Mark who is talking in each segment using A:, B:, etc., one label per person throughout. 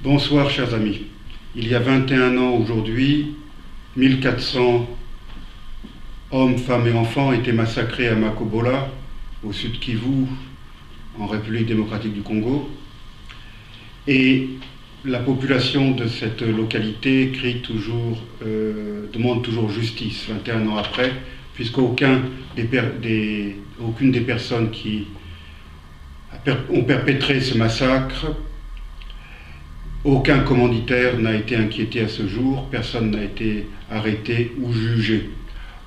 A: Bonsoir chers amis. Il y a 21 ans aujourd'hui, 1400 hommes, femmes et enfants étaient massacrés à Makobola, au sud Kivu, en République démocratique du Congo. Et la population de cette localité demande toujours justice 21 ans après, puisqu'aucune des personnes qui ont perpétré ce massacre, aucun commanditaire n'a été inquiété à ce jour, personne n'a été arrêté ou jugé.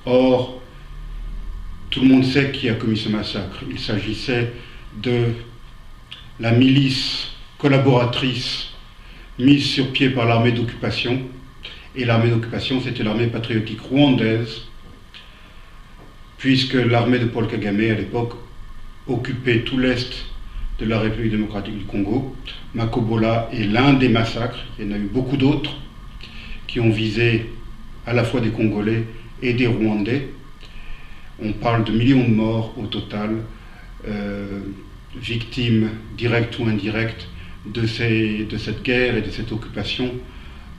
A: Or, tout le monde sait qui a commis ce massacre. Il s'agissait de la milice collaboratrice mise sur pied par l'armée d'occupation. Et l'armée d'occupation, c'était l'armée patriotique rwandaise, puisque l'armée de Paul Kagame, à l'époque, occupait tout l'est de la République démocratique du Congo. Makobola est l'un des massacres, il y en a eu beaucoup d'autres, qui ont visé à la fois des Congolais et des Rwandais. On parle de millions de morts au total, victimes directes ou indirectes de cette guerre et de cette occupation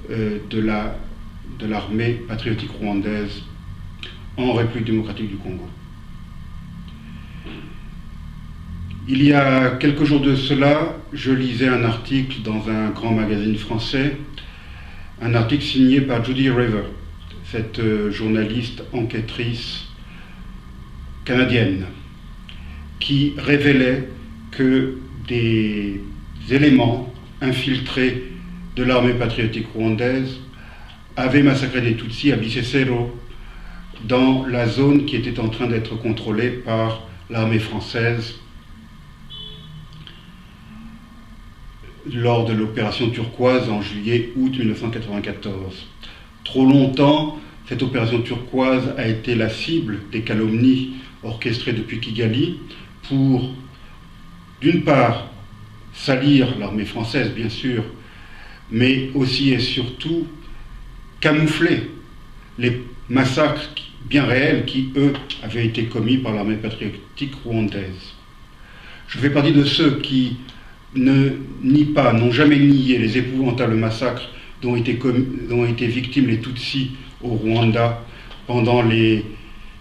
A: de l'armée patriotique rwandaise en République démocratique du Congo. Il y a quelques jours de cela, je lisais un article dans un grand magazine français, un article signé par Judy River, cette journaliste enquêtrice canadienne, qui révélait que des éléments infiltrés de l'armée patriotique rwandaise avaient massacré des Tutsis à Bisesero, dans la zone qui était en train d'être contrôlée par l'armée française lors de l'opération Turquoise en juillet-août 1994. Trop longtemps, cette opération Turquoise a été la cible des calomnies orchestrées depuis Kigali pour, d'une part, salir l'armée française, bien sûr, mais aussi et surtout camoufler les massacres bien réels qui, eux, avaient été commis par l'armée patriotique rwandaise. Je fais partie de ceux qui n'ont jamais nié les épouvantables massacres dont étaient victimes les Tutsis au Rwanda pendant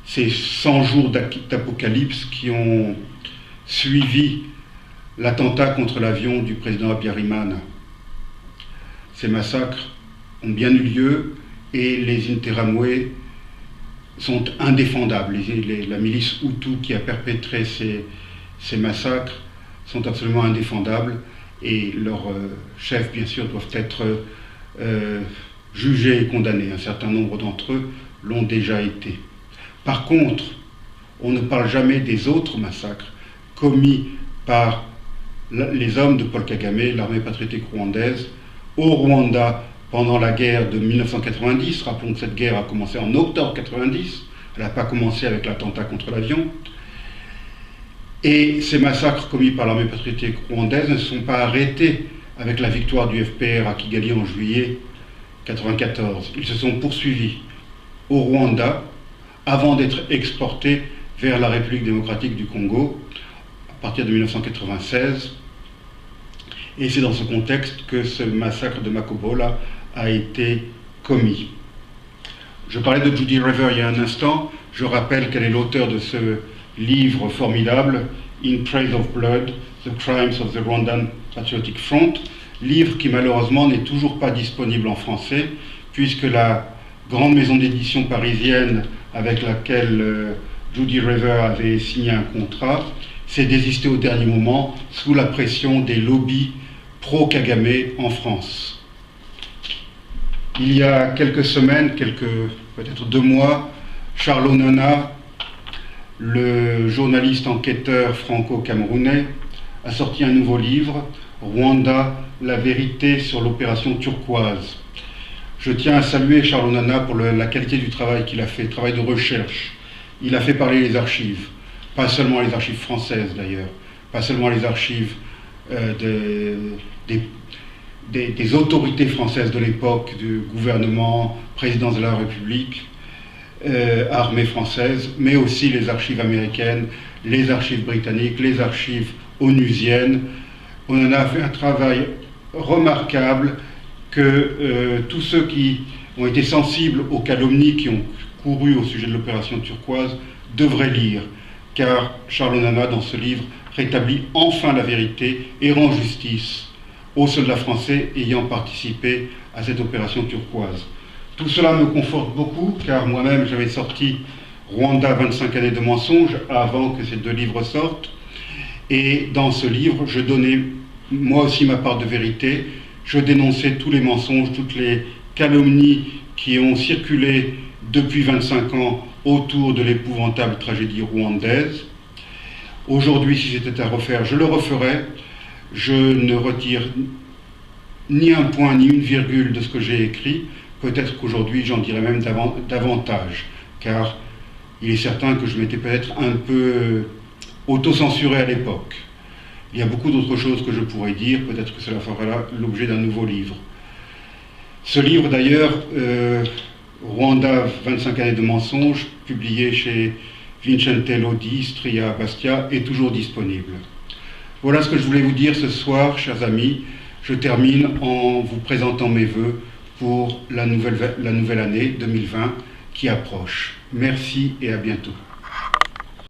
A: ces 100 jours d'apocalypse qui ont suivi l'attentat contre l'avion du président Habyarimana. Ces massacres ont bien eu lieu et les Interamwe sont indéfendables. La milice Hutu qui a perpétré ces massacres sont absolument indéfendables et leurs chefs, bien sûr, doivent être jugés et condamnés. Un certain nombre d'entre eux l'ont déjà été. Par contre, on ne parle jamais des autres massacres commis par les hommes de Paul Kagame, l'armée patriotique rwandaise, au Rwanda pendant la guerre de 1990. Rappelons que cette guerre a commencé en octobre 1990, elle n'a pas commencé avec l'attentat contre l'avion. Et ces massacres commis par l'armée patriotique rwandaise ne se sont pas arrêtés avec la victoire du FPR à Kigali en juillet 1994. Ils se sont poursuivis au Rwanda avant d'être exportés vers la République démocratique du Congo à partir de 1996. Et c'est dans ce contexte que ce massacre de Makobola a été commis. Je parlais de Judy River il y a un instant. Je rappelle qu'elle est l'auteur de ce livre formidable, In Praise of Blood, The Crimes of the Rwandan Patriotic Front, livre qui malheureusement n'est toujours pas disponible en français, puisque la grande maison d'édition parisienne avec laquelle Judy River avait signé un contrat s'est désistée au dernier moment sous la pression des lobbies pro-Kagame en France. Il y a quelques semaines, peut-être 2 mois, Charles Onana, le journaliste enquêteur franco-camerounais, a sorti un nouveau livre, Rwanda, la vérité sur l'opération Turquoise. Je tiens à saluer Charles Onana pour la qualité du travail qu'il a fait, travail de recherche. Il a fait parler les archives, pas seulement les archives françaises d'ailleurs, pas seulement les archives des autorités françaises de l'époque, du gouvernement, présidence de la République, armée française, mais aussi les archives américaines, les archives britanniques, les archives onusiennes. On en a fait un travail remarquable que tous ceux qui ont été sensibles aux calomnies qui ont couru au sujet de l'opération turquoise devraient lire, car Charles Onana, dans ce livre, rétablit enfin la vérité et rend justice aux soldats français ayant participé à cette opération turquoise. Tout cela me conforte beaucoup, car moi-même j'avais sorti Rwanda, 25 années de mensonges avant que ces deux livres sortent, et dans ce livre, je donnais moi aussi ma part de vérité, je dénonçais tous les mensonges, toutes les calomnies qui ont circulé depuis 25 ans autour de l'épouvantable tragédie rwandaise. Aujourd'hui, si c'était à refaire, je le referais. Je ne retire ni un point ni une virgule de ce que j'ai écrit. Peut-être qu'aujourd'hui, j'en dirais même davantage, car il est certain que je m'étais peut-être un peu autocensuré à l'époque. Il y a beaucoup d'autres choses que je pourrais dire, peut-être que cela fera l'objet d'un nouveau livre. Ce livre d'ailleurs, Rwanda, 25 années de mensonges, publié chez Vincentello di Istria Bastia, est toujours disponible. Voilà ce que je voulais vous dire ce soir, chers amis. Je termine en vous présentant mes vœux pour la nouvelle année 2020 qui approche. Merci et à bientôt.